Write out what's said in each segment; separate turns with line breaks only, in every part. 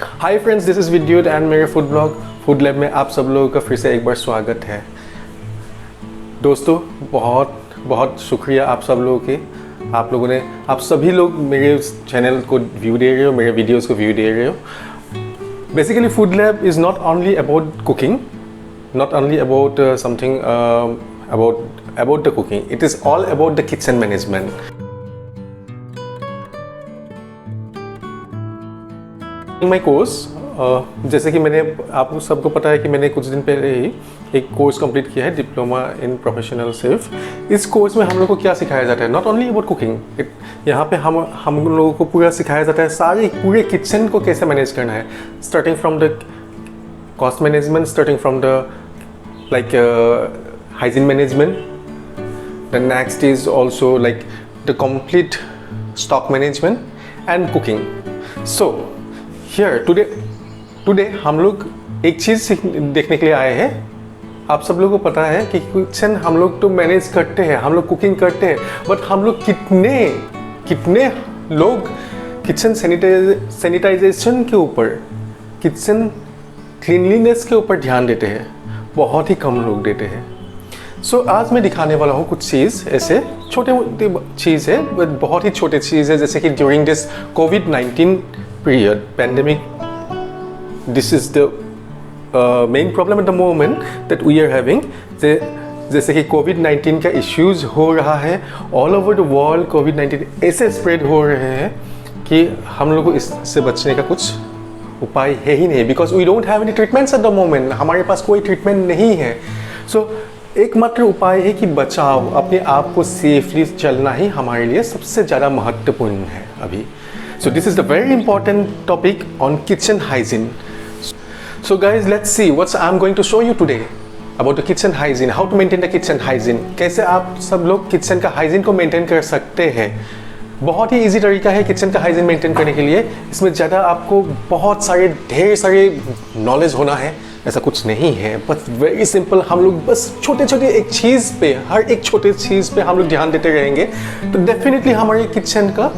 Hi friends, this is विद्युत and मेरे food blog food lab में आप सब लोगों का फिर से एक बार स्वागत है। दोस्तों बहुत बहुत शुक्रिया आप सब लोगों के। आप सभी लोग मेरे चैनल को व्यू दे रहे हो, मेरे वीडियोस को व्यू दे रहे हो। Basically food lab is not only about cooking, not only about something about the cooking. It is all about the kitchen management. In my course, जैसे कि मैंने आप सबको पता है कि मैंने कुछ दिन पहले ही एक कोर्स कंप्लीट किया है, डिप्लोमा इन प्रोफेशनल शेफ। इस कोर्स में हम लोग को क्या सिखाया जाता है? नॉट ओनली अबाउट कुकिंग, यहाँ पे हम लोगों को पूरा सिखाया जाता है सारे पूरे किचन को कैसे मैनेज करना है, starting from the cost management, starting from the hygiene management. The next is also like the complete stock management and cooking. So here today हम लोग एक चीज़ देखने के लिए आए हैं। आप सब लोगों को पता है कि किचन हम लोग तो मैनेज करते हैं, हम लोग कुकिंग करते हैं, बट हम लोग कितने लोग किचन सैनिटाइजेशन के ऊपर, किचन क्लीनलीनेस के ऊपर ध्यान देते हैं? बहुत ही कम लोग देते हैं। सो आज मैं दिखाने वाला हूँ कुछ चीज़, ऐसे छोटे मोटे चीज़ है, बट बहुत ही छोटे चीज़ है। जैसे कि ड्यूरिंग दिस कोविड-19 period pandemic, this is the main problem at the moment that we are having. जैसे कि कोविड-19 का इश्यूज़ हो रहा है ऑल ओवर द वर्ल्ड। कोविड-19 ऐसे स्प्रेड हो रहे हैं कि हम लोग को इससे बचने का कुछ उपाय है ही नहीं, because we don't have any treatments at the moment. हमारे पास कोई ट्रीटमेंट नहीं है। सो एकमात्र उपाय है कि बचाव, अपने आप को सेफली चलना ही हमारे लिए सबसे ज़्यादा महत्वपूर्ण है अभी। So this is the very important topic on kitchen hygiene. So guys let's see what's I am going to show you today about the kitchen hygiene, how to maintain the kitchen hygiene. कैसे आप सब लोग kitchen का hygiene को maintain कर सकते हैं। बहुत ही इजी तरीका है किचन का हाइजीन मेंटेन करने के लिए। इसमें ज़्यादा आपको ढेर सारे नॉलेज होना है ऐसा कुछ नहीं है, बस वेरी सिंपल। हम लोग बस छोटे एक चीज़ पे, हर एक छोटे चीज़ पे हम लोग ध्यान देते रहेंगे तो डेफिनेटली हमारे किचन का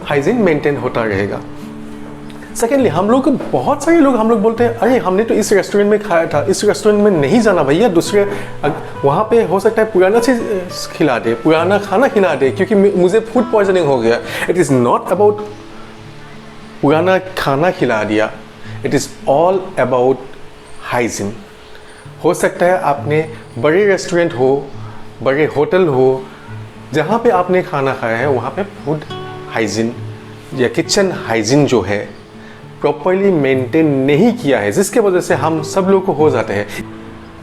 हाइजीन मेंटेन होता रहेगा। सेकेंडली, बहुत सारे लोग हम लोग बोलते हैं, अरे हमने तो इस रेस्टोरेंट में खाया था, इस रेस्टोरेंट में नहीं जाना भैया, दूसरे वहाँ पे हो सकता है पुराना चीज़ खिला दे, पुराना खाना खिला दे, क्योंकि मुझे फूड पॉइजनिंग हो गया। इट इज़ नॉट अबाउट पुराना खाना खिला दिया, it is all about hygiene. हो सकता है आपने बड़े रेस्टोरेंट हो, बड़े होटल हो, जहाँ पे आपने खाना खाया है वहाँ पे फूड हाइजीन या किचन हाइजीन जो है प्रॉपरली मेंटेन नहीं किया है, जिसके वजह से हम सब लोग को हो जाते हैं।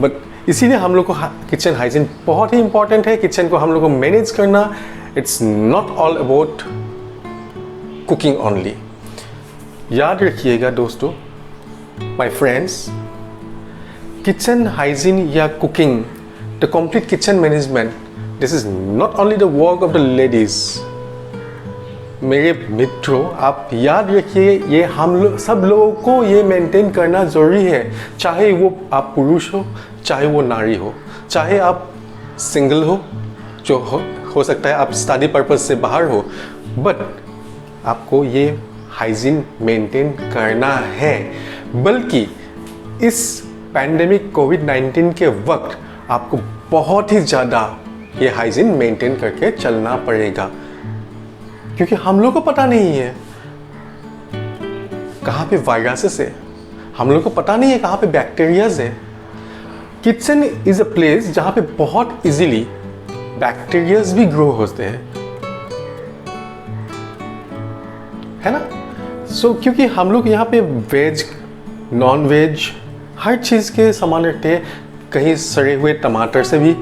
बट इसीलिए हम लोग को किचन हाइजीन बहुत ही इंपॉर्टेंट है। किचन को हम लोग को मैनेज करना, it's not all about cooking only. याद रखिएगा दोस्तों, माय फ्रेंड्स, किचन हाइजीन या cooking, the complete kitchen management, this is not only the work of the ladies. मेरे मित्रों, आप याद रखिए, ये हम लोग सब लोगों को ये मेंटेन करना ज़रूरी है। चाहे वो आप पुरुष हो, चाहे वो नारी हो, चाहे आप सिंगल हो, जो हो सकता है आप स्टडी पर्पस से बाहर हो, बट आपको ये हाइजीन मेंटेन करना है। बल्कि इस पैंडेमिक कोविड-19 के वक्त आपको बहुत ही ज़्यादा ये हाइजीन मेंटेन करके चलना पड़ेगा, क्योंकि हम लोग को पता नहीं है कहाँ पे वायरसेस है, हम लोग को पता नहीं है कहाँ पे बैक्टीरियाज है। किचन इज अ प्लेस जहाँ पे बहुत इजीली बैक्टीरियाज भी ग्रो होते हैं, है ना। सो क्योंकि हम लोग यहाँ पे वेज, नॉन वेज हर चीज़ के सामान रखते हैं। कहीं सड़े हुए टमाटर से भी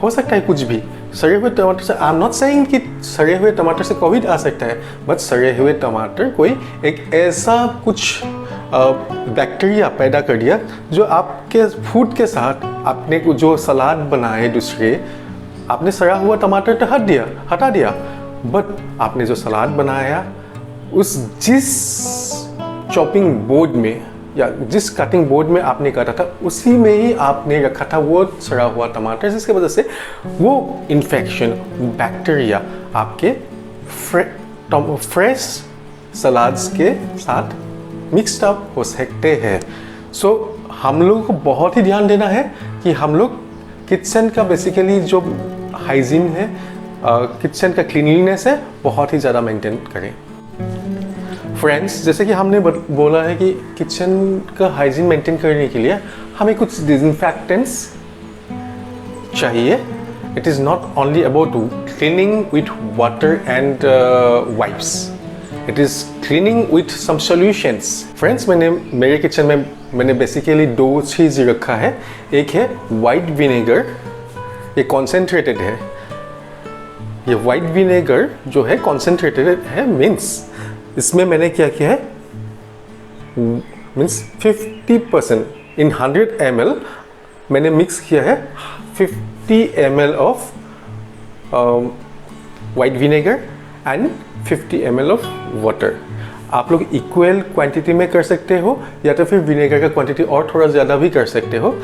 हो सकता है कुछ भी। सड़े हुए टमाटर से, आई एम नॉट सेइंग कि सड़े हुए टमाटर से कोविड आ सकता है, बट सड़े हुए टमाटर कोई एक ऐसा कुछ बैक्टीरिया पैदा कर दिया जो आपके फूड के साथ, आपने जो सलाद बनाए दूसरे, आपने सड़ा हुआ टमाटर तो हटा दिया, बट आपने जो सलाद बनाया जिस चॉपिंग बोर्ड में या जिस कटिंग बोर्ड में आपने काटा था उसी में ही आपने रखा था वो सड़ा हुआ टमाटर, जिसकी वजह से वो इन्फेक्शन, बैक्टीरिया आपके फ्रेश सलाद्स के साथ मिक्स्ड अप हो सकते हैं। सो हम लोगों को बहुत ही ध्यान देना है कि हम लोग किचन का बेसिकली जो हाइजीन है, किचन का क्लीनलीनेस है, बहुत ही ज़्यादा मेंटेन करें। फ्रेंड्स, जैसे कि हमने बोला है कि किचन का हाइजीन मेंटेन करने के लिए हमें कुछ डिसइंफेक्टेंट्स चाहिए। It is not only about cleaning with water and wipes, it is cleaning with some solutions. Friends, मेरे किचन में मैंने बेसिकली 2 चीज़ रखा है। एक है वाइट विनेगर, ये कॉन्सेंट्रेटेड है। ये वाइट विनेगर जो है कॉन्सेंट्रेटेड है, मीन्स इसमें मैंने क्या किया है, मीन्स 50% इन 100 ml मैंने मिक्स किया है 50 ml of white vinegar and 50 ml of water. आप लोग इक्वल क्वांटिटी में कर सकते हो या तो फिर विनेगर का क्वांटिटी और थोड़ा ज़्यादा भी कर सकते हो,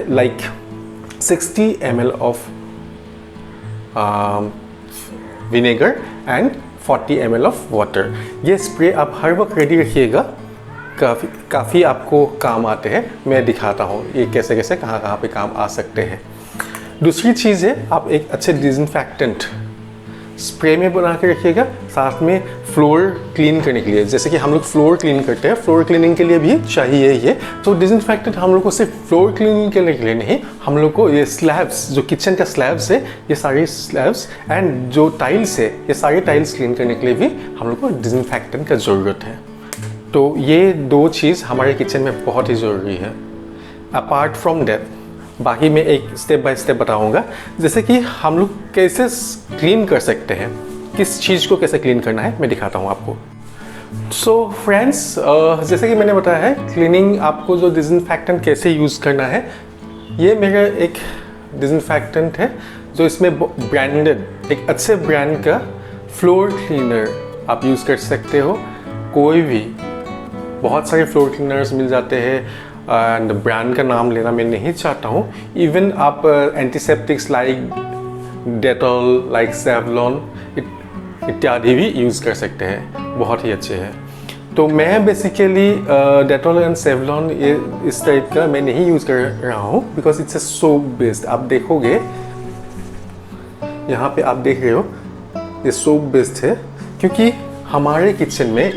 like 60 ml of vinegar and 40 ml of water. ये स्प्रे आप हर वक्त रेडी रखिएगा, काफ़ी आपको काम आते हैं। मैं दिखाता हूँ ये कैसे कैसे कहाँ पे काम आ सकते हैं। दूसरी चीज़ है, आप एक अच्छे डिसइंफेक्टेंट स्प्रे में बना के रखिएगा साथ में फ्लोर क्लीन करने के लिए। जैसे कि हम लोग फ्लोर क्लीन करते हैं, फ्लोर क्लीनिंग के लिए भी चाहिए ये। तो डिसइंफेक्टेंट हम लोग को सिर्फ फ्लोर क्लीनिंग के लिए नहीं, हम लोग को ये स्लैब्स, जो किचन का स्लैब्स है, ये सारे स्लैब्स एंड जो टाइल्स है, ये सारे टाइल्स क्लीन करने के लिए भी हम लोग को डिसइंफेक्टेंट का ज़रूरत है। तो ये 2 चीज़ हमारे किचन में बहुत ही ज़रूरी है। अपार्ट फ्रॉम दैट बाकी मैं एक स्टेप बाय स्टेप बताऊंगा, जैसे कि हम लोग कैसे क्लीन कर सकते हैं, किस चीज़ को कैसे क्लीन करना है मैं दिखाता हूँ आपको। सो फ्रेंड्स, जैसे कि मैंने बताया है, क्लीनिंग आपको जो डिसइंफेक्टेंट कैसे यूज़ करना है, ये मेरा एक डिसइंफेक्टेंट है जो इसमें ब्रांडेड एक अच्छे ब्रांड का फ्लोर क्लीनर आप यूज़ कर सकते हो। कोई भी, बहुत सारे फ्लोर क्लीनर्स मिल जाते हैं एंड ब्रांड का नाम लेना मैं नहीं चाहता हूँ। इवन आप antiseptics like Dettol, like Savlon इत्यादि भी यूज़ कर सकते हैं, बहुत ही अच्छे हैं। तो मैं बेसिकली डेटॉल एंड सेवलॉन ये इस टाइप का मैं नहीं यूज़ कर रहा हूँ, because it's a soap based. आप देखोगे यहाँ पे, आप देख रहे हो ये सोप बेस्ड है, क्योंकि हमारे किचन में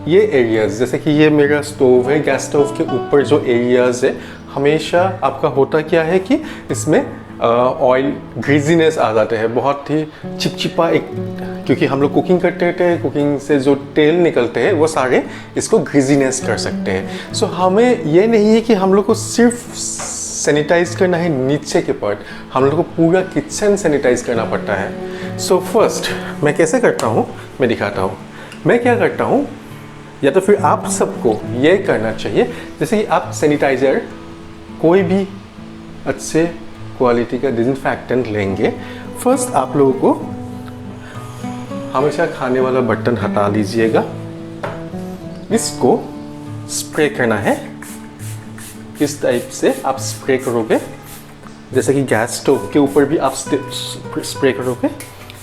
ये एरियाज, जैसे कि ये मेरा स्टोव है, गैस स्टोव के ऊपर जो एरियाज है, हमेशा आपका होता क्या है कि इसमें ऑयल ग्रीजीनेस आ जाते हैं, बहुत ही चिपचिपा एक, क्योंकि हम लोग कुकिंग करते रहते हैं, कुकिंग से जो तेल निकलते हैं वो सारे इसको ग्रीजीनेस कर सकते हैं। सो हमें ये नहीं है कि हम लोग को सिर्फ सैनिटाइज करना है नीचे के पार्ट, हम लोग को पूरा किचन सैनिटाइज करना पड़ता है। सो फर्स्ट मैं कैसे करता हूँ मैं दिखाता हूँ। मैं क्या करता हूँ, या तो फिर आप सबको ये करना चाहिए, जैसे कि आप सैनिटाइज़र कोई भी अच्छे क्वालिटी का डिसइंफेक्टेंट लेंगे, फर्स्ट आप लोगों को हमेशा खाने वाला बर्तन हटा लीजिएगा, इसको स्प्रे करना है। इस टाइप से आप स्प्रे करोगे, जैसे कि गैस स्टोव के ऊपर भी आप स्प्रे करोगे।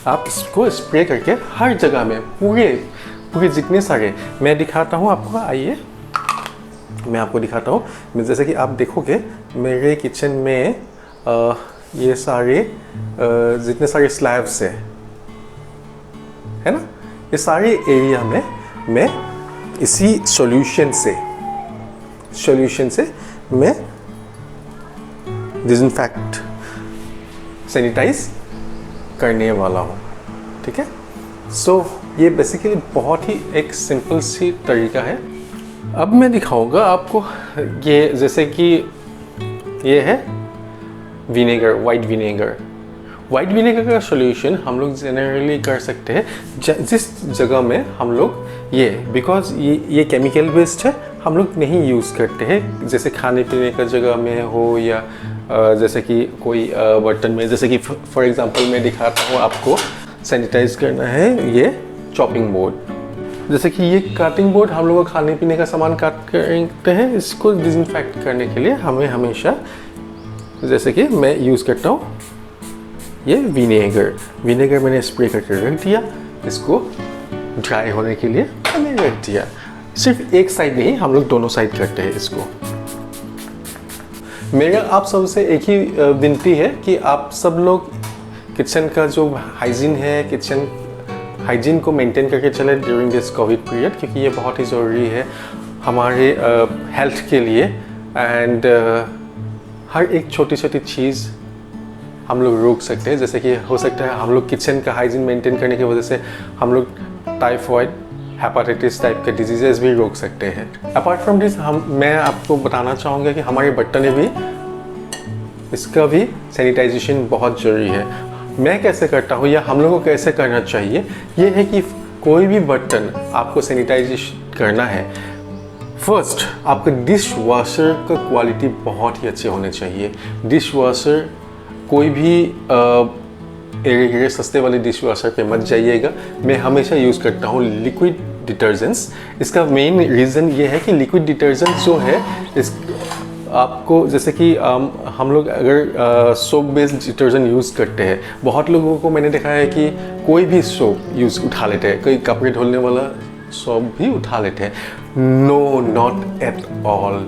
आप इसको स्प्रे करके हर जगह में पूरे जितने सारे, मैं दिखाता हूँ आपको, आइए मैं आपको दिखाता हूँ। जैसे कि आप देखोगे मेरे किचन में ये सारे जितने सारे स्लैब्स है ना, ये सारे एरिया में मैं इसी सॉल्यूशन से मैं डिसइंफेक्ट सैनिटाइज करने वाला हूँ, ठीक है। सो ये बेसिकली बहुत ही एक सिंपल सी तरीका है। अब मैं दिखाऊंगा आपको, ये जैसे कि ये है विनेगर, वाइट विनेगर का सॉल्यूशन हम लोग जनरली कर सकते हैं जिस जगह में हम लोग ये, बिकॉज ये केमिकल बेस्ड है, हम लोग नहीं यूज़ करते हैं, जैसे खाने पीने का जगह में हो या जैसे कि कोई बर्तन में, जैसे कि फॉर एग्जांपल मैं दिखाता हूँ आपको, सैनिटाइज करना है ये चॉपिंग बोर्ड, जैसे कि ये काटिंग बोर्ड हम लोग खाने पीने का सामान काट करते हैं, इसको डिसइंफेक्ट करने के लिए हमें हमेशा, जैसे कि मैं यूज़ करता हूँ ये विनेगर मैंने स्प्रे करके रख दिया, इसको ड्राई होने के लिए मैंने रख दिया। सिर्फ एक साइड नहीं, हम लोग दोनों साइड करते हैं इसको। मेरा आप सबसे एक ही विनती है कि आप सब लोग किचन का जो हाइजीन है, किचन हाइजीन को मेंटेन करके चले ड्यूरिंग दिस कोविड पीरियड, क्योंकि ये बहुत ही ज़रूरी है हमारे हेल्थ के लिए। एंड हर एक छोटी छोटी चीज़ हम लोग रोक सकते हैं। जैसे कि हो सकता है हम लोग किचन का हाइजीन मेंटेन करने की वजह से हम लोग टाइफॉइड, हेपेटाइटिस टाइप के डिजीजेस भी रोक सकते हैं। अपार्ट फ्रॉम दिस मैं आपको बताना चाहूँगा कि हमारे बर्तन भी, इसका भी सैनिटाइजेशन बहुत ज़रूरी है। मैं कैसे करता हूँ या हम लोगों को कैसे करना चाहिए, ये है कि कोई भी बर्तन आपको सैनिटाइजेशन करना है, फर्स्ट आपका डिश वॉशर का क्वालिटी बहुत ही अच्छे होने चाहिए। डिश वॉशर कोई भी एरे सस्ते वाले डिश वॉशर पे मत जाइएगा। मैं हमेशा यूज़ करता हूँ लिक्विड डिटर्जेंट्स। इसका मेन रीज़न ये है कि लिक्विड डिटर्जेंट जो है इस आपको, जैसे कि हम लोग अगर सोप बेस्ड डिटर्जेंट यूज़ करते हैं, बहुत लोगों को मैंने देखा है कि कोई भी सोप उठा लेते हैं, कोई कपड़े धोने वाला सोप भी उठा लेते हैं। No, not at all.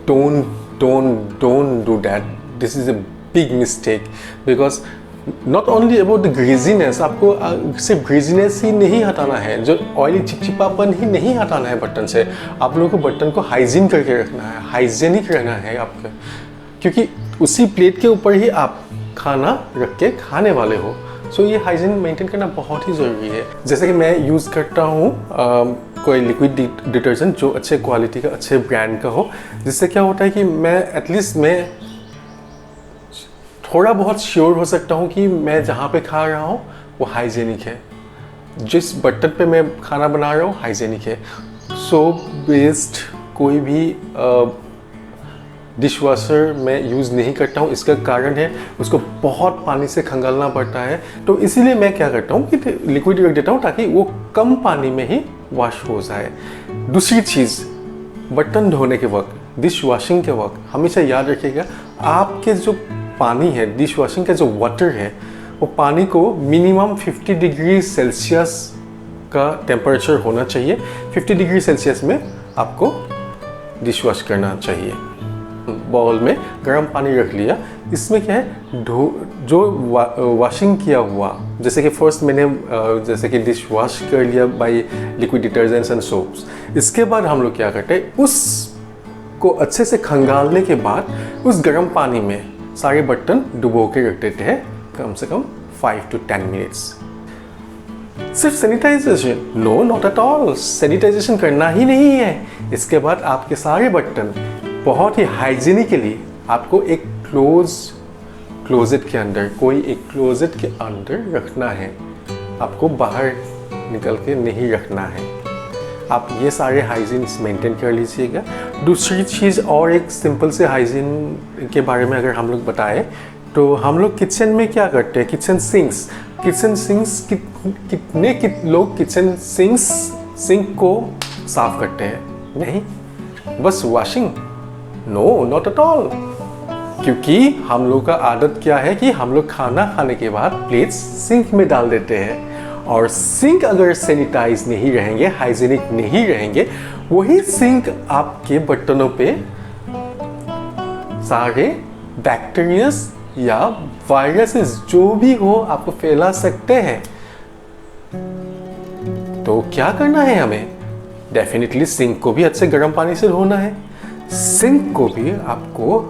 Don't do that. This is a big mistake because not only about the greasiness, आपको सिर्फ ग्रीजीनेस ही नहीं हटाना है, जो ऑयली चिपचिपापन ही नहीं हटाना है बर्तन से। आप लोगों को बर्तन को हाइजीन करके रखना है, हाइजीनिक रहना है आपका, क्योंकि उसी प्लेट के ऊपर ही आप खाना रख के खाने वाले हो। सो ये हाइजीन मेंटेन करना बहुत ही ज़रूरी है। जैसे कि मैं यूज़ करता हूँ कोई लिक्विड डिटर्जेंट जो अच्छे क्वालिटी का, अच्छे ब्रांड का हो, जिससे क्या होता है कि मैं एटलीस्ट मैं थोड़ा बहुत श्योर हो सकता हूँ कि मैं जहाँ पे खा रहा हूँ वो हाइजीनिक है, जिस बर्तन पे मैं खाना बना रहा हूँ हाइजीनिक है। सोप बेस्ड कोई भी डिश वॉशर मैं यूज़ नहीं करता हूँ। इसका कारण है उसको बहुत पानी से खंगालना पड़ता है, तो इसीलिए मैं क्या करता हूँ कि लिक्विड रख देता हूँ ताकि वो कम पानी में ही वॉश हो जाए। दूसरी चीज़, बर्तन धोने के वक्त, डिश वॉशिंग के वक्त हमेशा याद रखिएगा, आपके जो पानी है, डिश वॉशिंग का जो वाटर है, वो पानी को मिनिमम 50 डिग्री सेल्सियस का टेम्परेचर होना चाहिए। 50 डिग्री सेल्सियस में आपको डिश वॉश करना चाहिए। बाउल में गर्म पानी रख लिया, इसमें क्या है, जो वॉशिंग किया हुआ, जैसे कि फर्स्ट मैंने जैसे कि डिश वॉश कर लिया by liquid detergents and soaps, इसके बाद हम लोग क्या करते हैं, उसको अच्छे से खंगालने के बाद उस गर्म पानी में सारे बर्तन डुबो के रख देते हैं कम से कम 5 to 10 मिनट्स। सिर्फ sanitization? No, not at all. Sanitization करना ही नहीं है। इसके बाद आपके सारे बर्तन बहुत ही हाइजीनिकली आपको एक क्लोजेट के अंदर, कोई एक क्लोजेट के अंदर रखना है। आपको बाहर निकल के नहीं रखना है। आप ये सारे हाइजीन मेंटेन कर लीजिएगा। दूसरी चीज़ और एक सिंपल से हाइजीन के बारे में अगर हम लोग बताएं, तो हम लोग किचन में क्या करते हैं, किचन सिंक्स कितने लोग किचन सिंक को साफ करते हैं? नहीं, बस washing? No, not at all. क्योंकि हम लोग का आदत क्या है कि हम लोग खाना खाने के बाद प्लेट्स सिंक में डाल देते हैं, और सिंक अगर सैनिटाइज नहीं रहेंगे, हाइजीनिक नहीं रहेंगे, वही सिंक आपके बर्तनों पे सारे बैक्टीरियाज या वायरसेस जो भी हो आपको फैला सकते हैं। तो क्या करना है हमें? डेफिनेटली सिंक को भी अच्छे गर्म पानी से धोना है। सिंक को भी आपको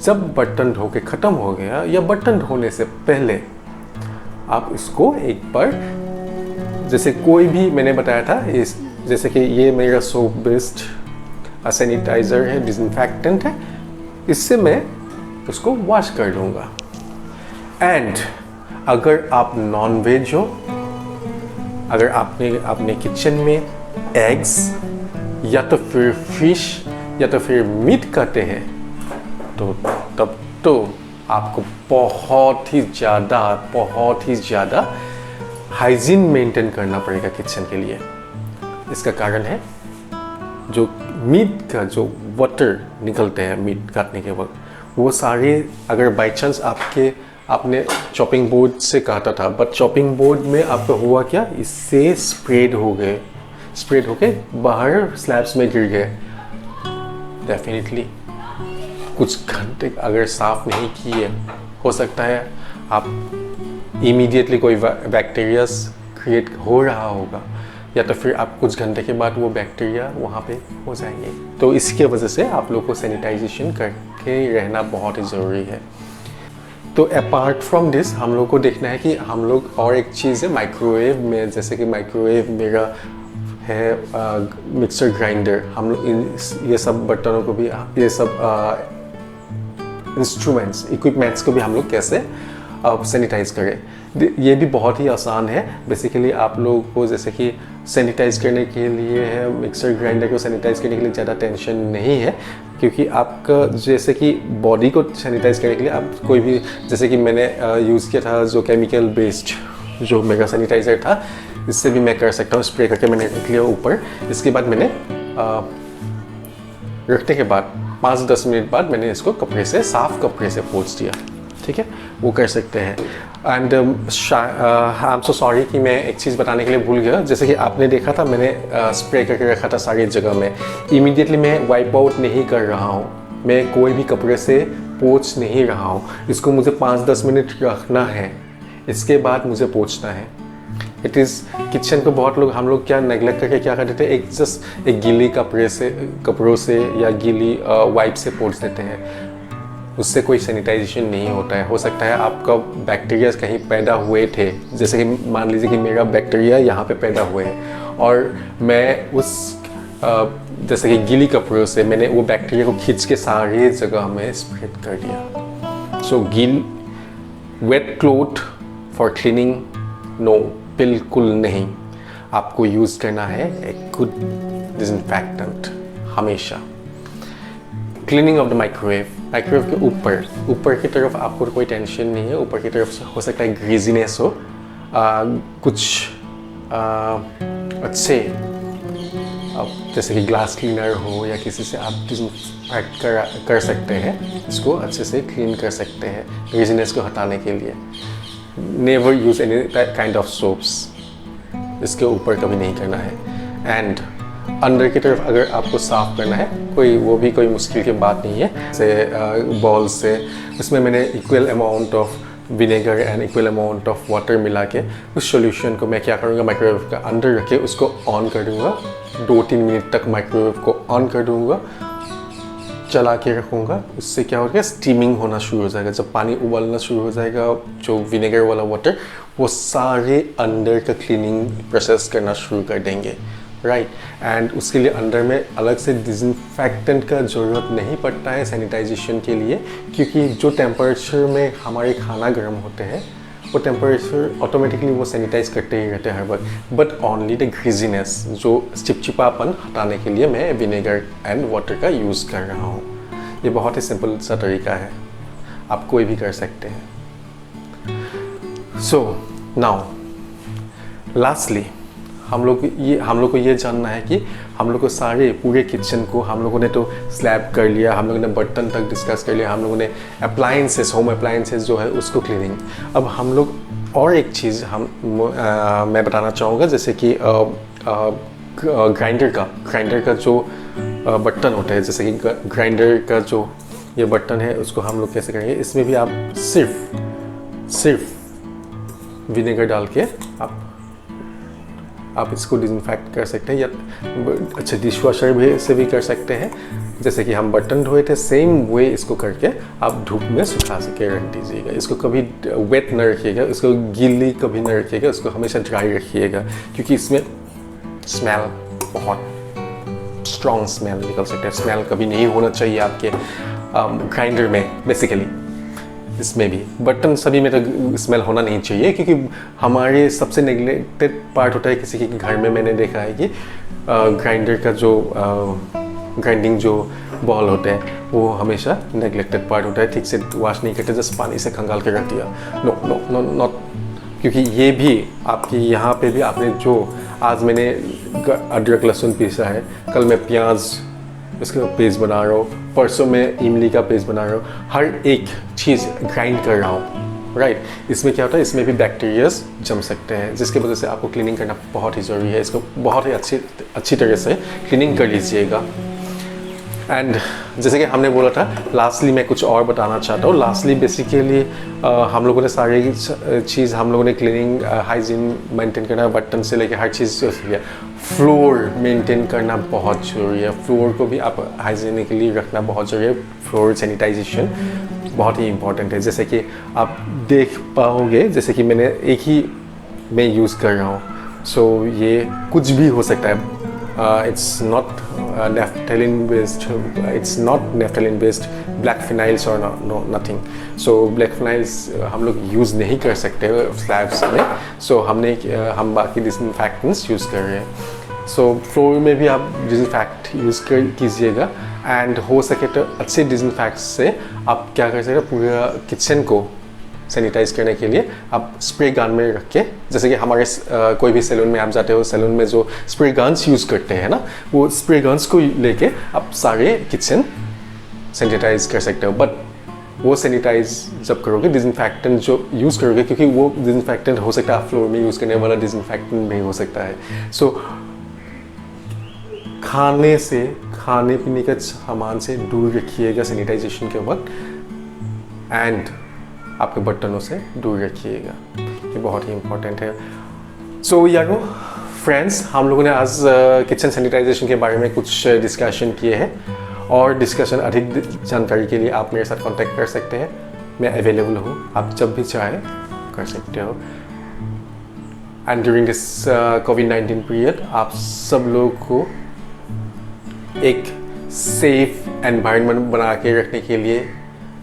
जब बर्तन धो के ख़त्म हो गया या बर्तन धोने से पहले आप इसको एक बार, जैसे कोई भी मैंने बताया था, जैसे कि ये मेरा सोप बेस्ड सैनिटाइज़र है, डिसइंफेक्टेंट है, इससे मैं उसको वॉश कर लूँगा। एंड अगर आप नॉन वेज हो, अगर आपने अपने किचन में एग्स या तो फिर फिश या तो फिर मीट खाते हैं, तो तब तो आपको बहुत ही ज़्यादा हाइजीन मेंटेन करना पड़ेगा किचन के लिए। इसका कारण है जो मीट का जो वाटर निकलते हैं मीट काटने के वक्त, वो सारे अगर बाई चांस आपने चॉपिंग बोर्ड से काटा था, बट चॉपिंग बोर्ड में आपका हुआ क्या, इससे स्प्रेड हो गए, स्प्रेड होके बाहर स्लैब्स में गिर गए, डेफिनेटली कुछ घंटे अगर साफ नहीं किए, हो सकता है आप इमीडिएटली कोई बैक्टीरियाज क्रिएट हो रहा होगा, या तो फिर आप कुछ घंटे के बाद वो बैक्टीरिया वहाँ पे हो जाएंगे। तो इसके वजह से आप लोग को सैनिटाइजेशन करके रहना बहुत ही ज़रूरी है। तो अपार्ट फ्रॉम दिस हम लोग को देखना है कि हम लोग, और एक चीज़ है माइक्रोवेव में, जैसे कि माइक्रोवेव मेरा है मिक्सर ग्राइंडर, हम लोग ये सब बर्तनों को भी, ये सब इंस्ट्रूमेंट्स इक्विपमेंट्स को भी हम लोग कैसे सैनिटाइज करें। ये भी बहुत ही आसान है। बेसिकली आप लोगों को जैसे कि सैनिटाइज करने के लिए है, मिक्सर ग्राइंडर को सैनिटाइज करने के लिए ज़्यादा टेंशन नहीं है, क्योंकि आपका जैसे कि बॉडी को सैनिटाइज करने के लिए आप कोई भी, जैसे कि मैंने यूज़ किया था जो केमिकल बेस्ड जो मेरा सैनिटाइज़र था, इससे भी मैं कर सकता हूँ। स्प्रे करके मैंने रख लिया ऊपर, इसके बाद मैंने रखने के बाद 5-10 मिनट बाद मैंने इसको कपड़े से, साफ कपड़े से पोंछ दिया। ठीक है, वो कर सकते हैं। And I am so sorry कि मैं एक चीज़ बताने के लिए भूल गया। जैसे कि आपने देखा था मैंने स्प्रे करके रखा था सारी जगह में, इमीडिएटली मैं वाइप आउट नहीं कर रहा हूँ, मैं कोई भी कपड़े से पोंछ नहीं रहा हूँ। इसको मुझे 5-10 मिनट रखना है, इसके बाद मुझे पोंछना है। इट इज़ किचन को बहुत लोग, हम लोग क्या नेगलेक्ट करके क्या कर देते हैं, एक गीली कपड़ों से या गीली वाइप से पोंछ देते हैं। उससे कोई सैनिटाइजेशन नहीं होता है। हो सकता है आपका बैक्टीरिया कहीं पैदा हुए थे, जैसे कि मान लीजिए कि मेरा बैक्टीरिया यहाँ पे पैदा हुए हैं और मैं उस जैसे कि गीली कपड़ों से मैंने वो बैक्टीरिया को खींच के सारी जगह में स्प्रेड कर दिया। So wet cloth for cleaning, no, बिल्कुल नहीं। आपको यूज़ करना है एक गुड डिसइंफेक्टेंट हमेशा। क्लीनिंग ऑफ द माइक्रोवेव के ऊपर की तरफ आपको कोई टेंशन नहीं है। ऊपर की तरफ हो सकता है ग्रीजीनेस हो, कुछ अच्छे जैसे कि ग्लास क्लीनर हो या किसी से आप डिसइंफेक्ट कर सकते हैं, इसको अच्छे से क्लीन कर सकते हैं ग्रीजीनेस को हटाने के लिए। Never use any kind of soaps, इसके ऊपर कभी नहीं करना है। एंड अंदर की तरफ अगर आपको साफ़ करना है, कोई मुश्किल की बात नहीं है। जैसे बॉल से उसमें मैंने equal amount of vinegar and equal amount of water मिला के उस सॉल्यूशन को मैं क्या करूँगा, माइक्रोवेव का अंदर रख के उसको ऑन कर दूँगा। 2-3 मिनट तक माइक्रोवेव को ऑन कर दूँगा, चला के रखूँगा। उससे क्या होगा, स्टीमिंग होना शुरू हो जाएगा। जब पानी उबलना शुरू हो जाएगा, जो विनेगर वाला वाटर वो सारे अंदर का क्लीनिंग प्रोसेस करना शुरू कर देंगे, राइट। एंड उसके लिए अंदर में अलग से डिसइंफेक्टेंट का ज़रूरत नहीं पड़ता है सैनिटाइजेशन के लिए, क्योंकि जो टेम्परेचर में हमारे खाना गर्म होते हैं वो टेम्परेचर ऑटोमेटिकली वो सैनिटाइज करते ही रहते हैं हर वक्त। बट ओनली द ग्रीजीनेस, जो चिपचिपापन हटाने के लिए मैं विनेगर एंड वाटर का यूज़ कर रहा हूँ। ये बहुत ही सिंपल सा तरीका है, आप कोई भी कर सकते हैं। सो नाउ लास्टली हम लोग को ये जानना है कि हम लोग को सारे पूरे किचन को, हम लोगों ने तो स्लैब कर लिया, हम लोगों ने बर्तन तक डिस्कस कर लिया, हम लोगों ने अप्लायंसेस, होम अप्लायंसेस जो है उसको क्लीनिंग। अब हम लोग और एक चीज़ मैं बताना चाहूँगा, जैसे कि ग्राइंडर का जो बर्तन होता है, जैसे कि ग्राइंडर का जो ये बर्तन है उसको हम लोग कैसे करेंगे। इसमें भी आप सिर्फ विनेगर डाल के आप इसको डिसइंफेक्ट कर सकते हैं, या अच्छा डिशवॉशर भी से भी कर सकते हैं। जैसे कि हम बर्तन धोए थे, सेम वे इसको करके आप धूप में सुखा के रख दीजिएगा। इसको कभी वेट न रखिएगा, इसको गीली कभी न रखिएगा, इसको हमेशा ड्राई रखिएगा, क्योंकि इसमें स्मेल, बहुत स्ट्रॉन्ग स्मेल निकल सकता है। स्मेल कभी नहीं होना चाहिए आपके ग्राइंडर में। बेसिकली इसमें भी, बर्तन सभी में तो स्मेल होना नहीं चाहिए, क्योंकि हमारे सबसे नेग्लेक्टेड पार्ट होता है किसी के घर में। मैंने देखा है कि ग्राइंडर का जो ग्राइंडिंग जो बॉल होते हैं वो हमेशा नेग्लेक्टेड पार्ट होता है, ठीक से वॉश नहीं करते, जस्ट पानी से खंगाल के रख दिया। नो नॉट, क्योंकि ये भी आपकी यहाँ पे भी आपने जो, आज मैंने अदरक लहसुन पीसा है, कल मैं प्याज इसका पेस्ट बना रहा हूँ, परसों मैं इमली का पेस्ट बना रहा हूँ, हर एक चीज़ ग्राइंड कर रहा हूँ। राइट इसमें क्या होता है, इसमें भी बैक्टीरियाज जम सकते हैं, जिसकी वजह से आपको क्लीनिंग करना बहुत ही ज़रूरी है। इसको बहुत ही अच्छी तरह से क्लीनिंग कर लीजिएगा। एंड जैसे कि हमने बोला था, लास्टली मैं कुछ और बताना चाहता हूँ। लास्टली बेसिकली हम लोगों ने सारी चीज़ हम लोगों ने क्लीनिंग हाइजीन मेंटेन करना, बर्तन से लेकर हर चीज़ लिया। फ्लोर मेंटेन करना बहुत ज़रूरी है, फ्लोर को भी आप हाइजीनिकली रखना बहुत ज़रूरी है। फ्लोर सैनिटाइजेशन बहुत ही इम्पॉर्टेंट है। जैसे कि आप देख पाओगे, जैसे कि मैंने एक ही मैं यूज़ कर रहा हूँ, सो ये कुछ भी हो सकता है। It's not naphthalene based, it's not naphthalene based black phenyls or no nothing. So black phenyls हम लोग यूज़ नहीं कर सकते स्लैब्स में, so हम बाकी डिसइंफेक्टेंट्स यूज़ कर रहे हैं। सो फ्लोर में भी आप डिसइंफेक्ट यूज़ कीजिएगा, एंड हो सके तो अच्छे डिसइंफेक्ट से आप क्या कर सकते हैं, पूरा किचन को सैनिटाइज करने के लिए आप स्प्रे गन में रख के, जैसे कि हमारे कोई भी सैलून में आप जाते हो, सैलून में जो स्प्रे गन्स यूज़ करते हैं ना, वो स्प्रे गन्स को लेके आप सारे किचन सैनिटाइज कर सकते हो। बट वो सैनिटाइज जब करोगे, डिसइंफेक्टेंट जो यूज़ करोगे, क्योंकि वो डिसइंफेक्टेंट हो सकता है फ्लोर में यूज़ करने वाला डिसइंफेक्टेंट भी हो सकता है। सो खाने पीने के सामान से दूर रखिएगा सैनिटाइजेशन के वक्त, एंड आपके बर्तनों से दूर रखिएगा, ये बहुत ही इम्पोर्टेंट है। सो यारो फ्रेंड्स, हम लोगों ने आज किचन सैनिटाइजेशन के बारे में कुछ डिस्कशन किए हैं, और डिस्कशन अधिक जानकारी के लिए आप मेरे साथ कांटेक्ट कर सकते हैं। मैं अवेलेबल हूँ, आप जब भी चाहें कर सकते हो। एंड ड्यूरिंग दिस कोविड-19 पीरियड आप सब लोगों को एक सेफ एनवायरनमेंट बना के रखने के लिए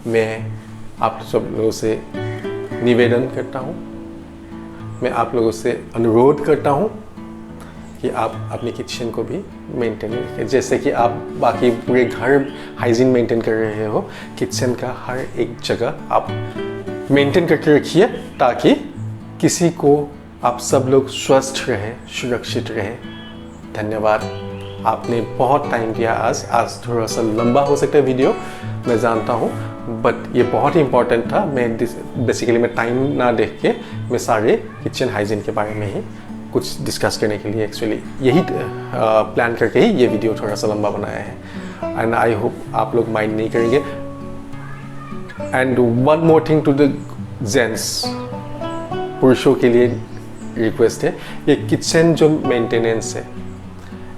मैं आप सब लोगों से निवेदन करता हूँ, मैं आप लोगों से अनुरोध करता हूँ कि आप अपनी किचन को भी मेंटेन रखें। जैसे कि आप बाकी पूरे घर हाइजीन मेंटेन कर रहे हो, किचन का हर एक जगह आप मेंटेन करके रखिए, ताकि किसी को आप सब लोग स्वस्थ रहें, सुरक्षित रहें। धन्यवाद, आपने बहुत टाइम दिया। आज थोड़ा सा लंबा हो सकता है वीडियो, मैं जानता हूँ, बट ये बहुत ही इम्पोर्टेंट था। मैं टाइम ना देख के मैं सारे किचन हाइजीन के बारे में ही कुछ डिस्कस करने के लिए एक्चुअली यही प्लान करके ही ये वीडियो थोड़ा सा लंबा बनाया है, एंड आई होप आप लोग माइंड नहीं करेंगे। And one more thing to the gents, पुरुषों के लिए रिक्वेस्ट है, ये किचन जो मेंटेनेंस है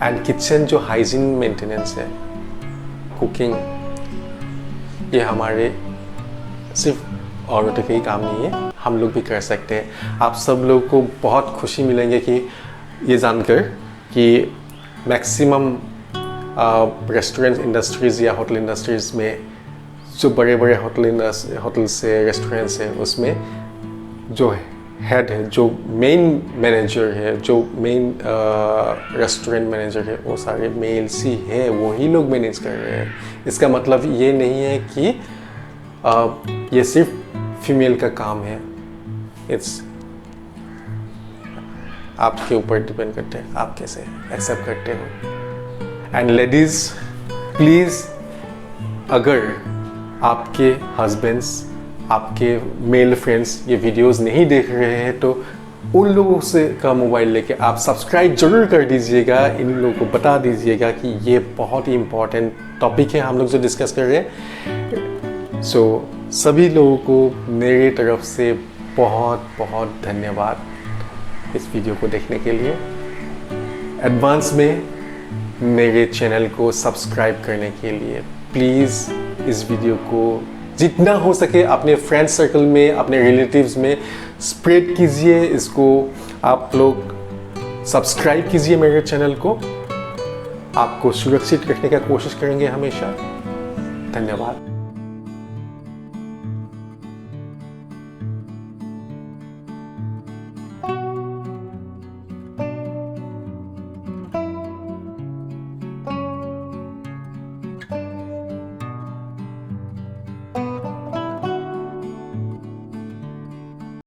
एंड किचन जो हाइजीन मेंटेनेंस है, कुकिंग, ये हमारे सिर्फ औरतों के ही काम नहीं है, हम लोग भी कर सकते हैं। आप सब लोग को बहुत खुशी मिलेंगे कि ये जानकर कि मैक्सिमम रेस्टोरेंट इंडस्ट्रीज़ या होटल इंडस्ट्रीज़ में, जो बड़े बड़े होटल्स है, रेस्टोरेंट्स है, उसमें जो हेड है, जो मेन मैनेजर है, जो मेन रेस्टोरेंट मैनेजर है, वो सारे मेल्स ही है, वही लोग मैनेज कर रहे हैं। इसका मतलब ये नहीं है कि ये सिर्फ फीमेल का काम है। इट्स आपके ऊपर डिपेंड करते हैं, आप कैसे एक्सेप्ट करते हो। एंड लेडीज़ प्लीज़, अगर आपके हस्बैंड्स, आपके मेल फ्रेंड्स ये वीडियोस नहीं देख रहे हैं, तो उन लोगों से का मोबाइल लेके आप सब्सक्राइब जरूर कर दीजिएगा, इन लोगों को बता दीजिएगा कि ये बहुत ही इम्पोर्टेंट टॉपिक है हम लोग जो डिस्कस कर रहे हैं। सो सभी लोगों को मेरे तरफ से बहुत बहुत धन्यवाद इस वीडियो को देखने के लिए। एडवांस में मेरे चैनल को सब्सक्राइब करने के लिए प्लीज़ इस वीडियो को जितना हो सके अपने फ्रेंड सर्कल में, अपने रिलेटिव्स में स्प्रेड कीजिए। इसको आप लोग सब्सक्राइब कीजिए मेरे चैनल को, आपको सुरक्षित रखने का कोशिश करेंगे हमेशा। धन्यवाद।